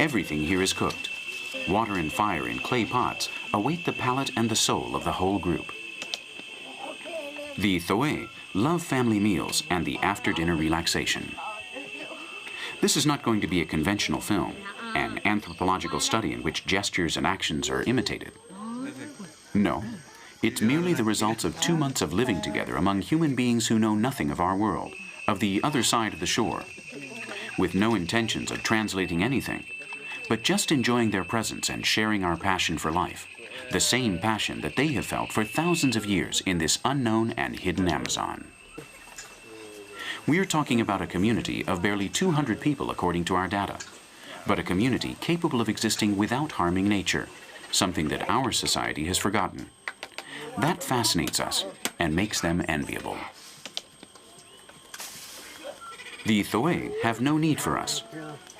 Everything here is cooked. Water and fire in clay pots await the palate and the soul of the whole group. The Zoe love family meals and the after-dinner relaxation. This is not going to be a conventional film, an anthropological study in which gestures and actions are imitated. No, it's merely the results of 2 months of living together among human beings who know nothing of our world, of the other side of the shore, with no intentions of translating anything, but just enjoying their presence and sharing our passion for life, the same passion that they have felt for thousands of years in this unknown and hidden Amazon. We're talking about a community of barely 200 people according to our data, but a community capable of existing without harming nature, something that our society has forgotten. That fascinates us and makes them enviable. The Zoe have no need for us.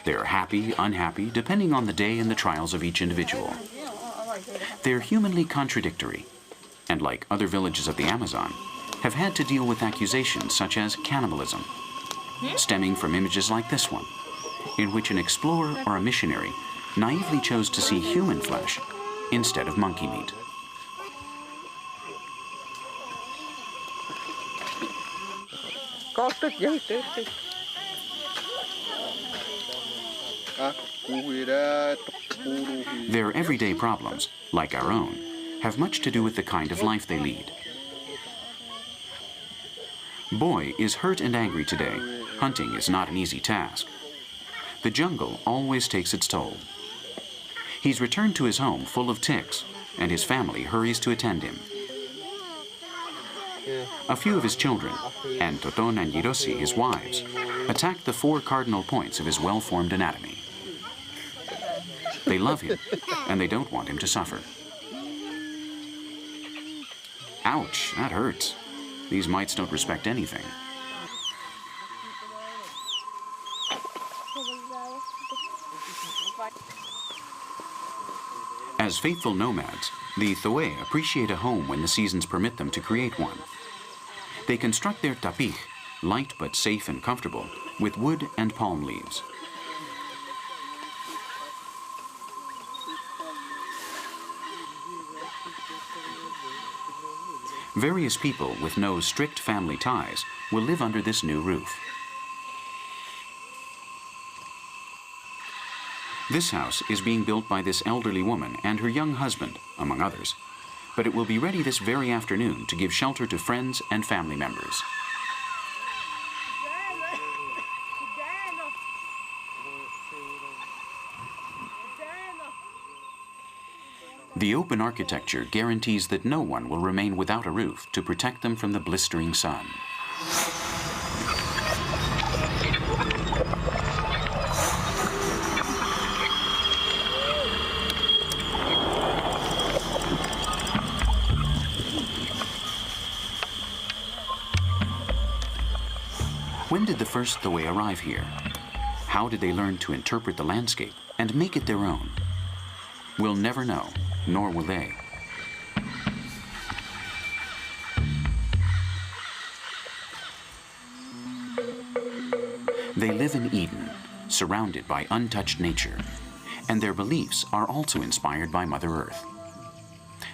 They're happy, unhappy, depending on the day and the trials of each individual. They're humanly contradictory, and like other villages of the Amazon, have had to deal with accusations such as cannibalism, stemming from images like this one, in which an explorer or a missionary naively chose to see human flesh instead of monkey meat. Their everyday problems, like our own, have much to do with the kind of life they lead. Boy is hurt and angry today. Hunting is not an easy task. The jungle always takes its toll. He's returned to his home full of ticks, and his family hurries to attend him. A few of his children, and Toton and Yirosi, his wives, attack the 4 cardinal points of his well-formed anatomy. They love him, and they don't want him to suffer. Ouch, that hurts. These mites don't respect anything. As faithful nomads, the Zoe appreciate a home when the seasons permit them to create one. They construct their tapij, light but safe and comfortable, with wood and palm leaves. Various people with no strict family ties will live under this new roof. This house is being built by this elderly woman and her young husband, among others, but it will be ready this very afternoon to give shelter to friends and family members. The open architecture guarantees that no one will remain without a roof to protect them from the blistering sun. When did the first Zoe arrive here? How did they learn to interpret the landscape and make it their own? We'll never know, nor will they. They live in Eden, surrounded by untouched nature, and their beliefs are also inspired by Mother Earth.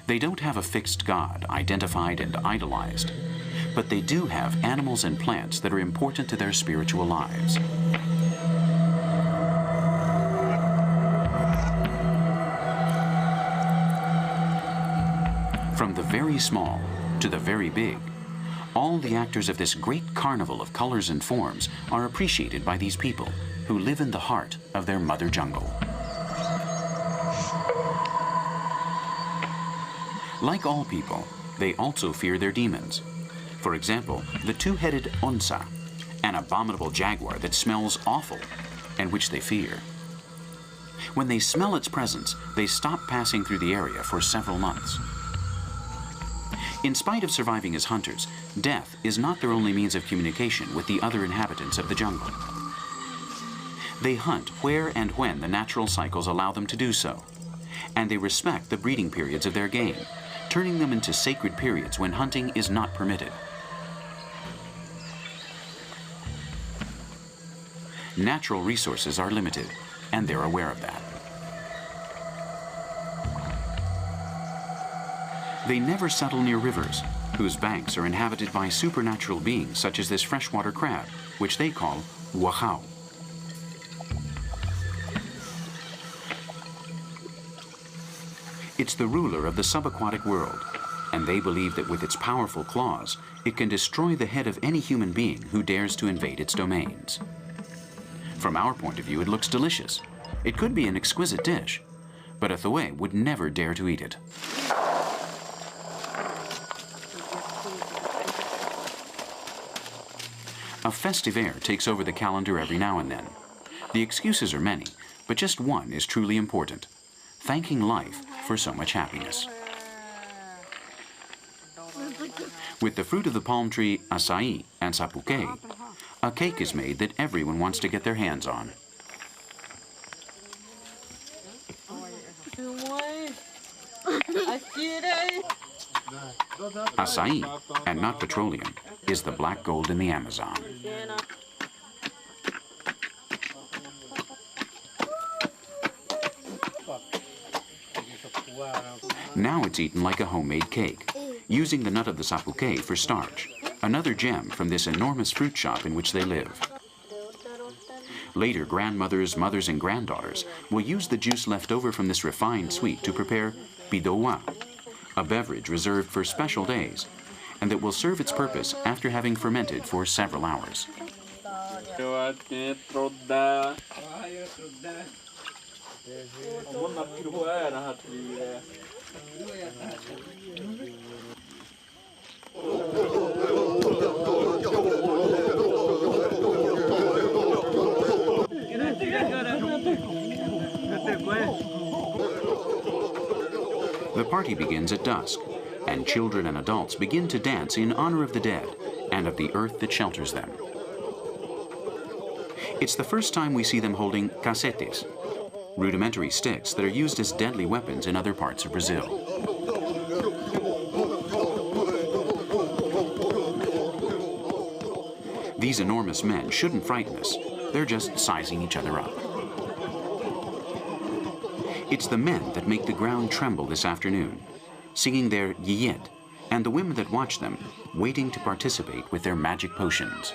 They don't have a fixed god identified and idolized, but they do have animals and plants that are important to their spiritual lives. From the very small to the very big, all the actors of this great carnival of colors and forms are appreciated by these people who live in the heart of their mother jungle. Like all people, they also fear their demons. For example, the 2-headed onsa, an abominable jaguar that smells awful and which they fear. When they smell its presence, they stop passing through the area for several months. In spite of surviving as hunters, death is not their only means of communication with the other inhabitants of the jungle. They hunt where and when the natural cycles allow them to do so, and they respect the breeding periods of their game, turning them into sacred periods when hunting is not permitted. Natural resources are limited, and they're aware of that. They never settle near rivers, whose banks are inhabited by supernatural beings such as this freshwater crab, which they call wahau. It's the ruler of the subaquatic world, and they believe that with its powerful claws, it can destroy the head of any human being who dares to invade its domains. From our point of view, it looks delicious. It could be an exquisite dish, but a Thoe would never dare to eat it. A festive air takes over the calendar every now and then. The excuses are many, but just one is truly important: thanking life for so much happiness. With the fruit of the palm tree acai and sapuke, a cake is made that everyone wants to get their hands on. Acai, and not petroleum, is the black gold in the Amazon. Now it's eaten like a homemade cake, using the nut of the sapuke for starch, another gem from this enormous fruit shop in which they live. Later, grandmothers, mothers, and granddaughters will use the juice left over from this refined sweet to prepare bidowa, a beverage reserved for special days, and that will serve its purpose after having fermented for several hours. The party begins at dusk, and children and adults begin to dance in honor of the dead and of the earth that shelters them. It's the first time we see them holding cacetes, rudimentary sticks that are used as deadly weapons in other parts of Brazil. These enormous men shouldn't frighten us. They're just sizing each other up. It's the men that make the ground tremble this afternoon, singing their yiyet, and the women that watch them, waiting to participate with their magic potions.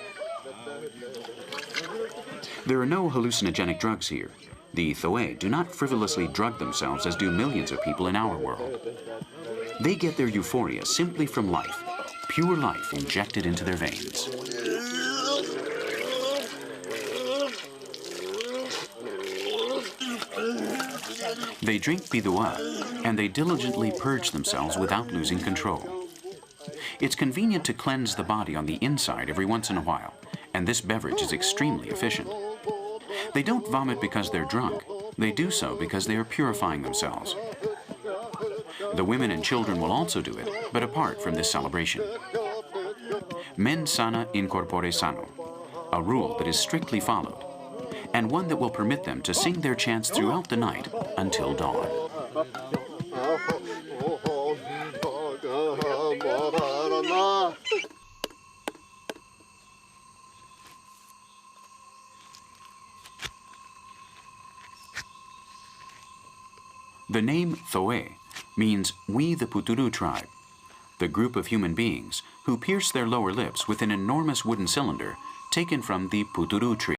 There are no hallucinogenic drugs here. The Thoe do not frivolously drug themselves as do millions of people in our world. They get their euphoria simply from life, pure life injected into their veins. They drink bidoa, and they diligently purge themselves without losing control. It's convenient to cleanse the body on the inside every once in a while, and this beverage is extremely efficient. They don't vomit because they're drunk. They do so because they are purifying themselves. The women and children will also do it, but apart from this celebration. Mens sana in corpore sano, a rule that is strictly followed, and one that will permit them to sing their chants throughout the night until dawn. The name Thoe means we the Puturu tribe, the group of human beings who pierce their lower lips with an enormous wooden cylinder taken from the Puturu tree.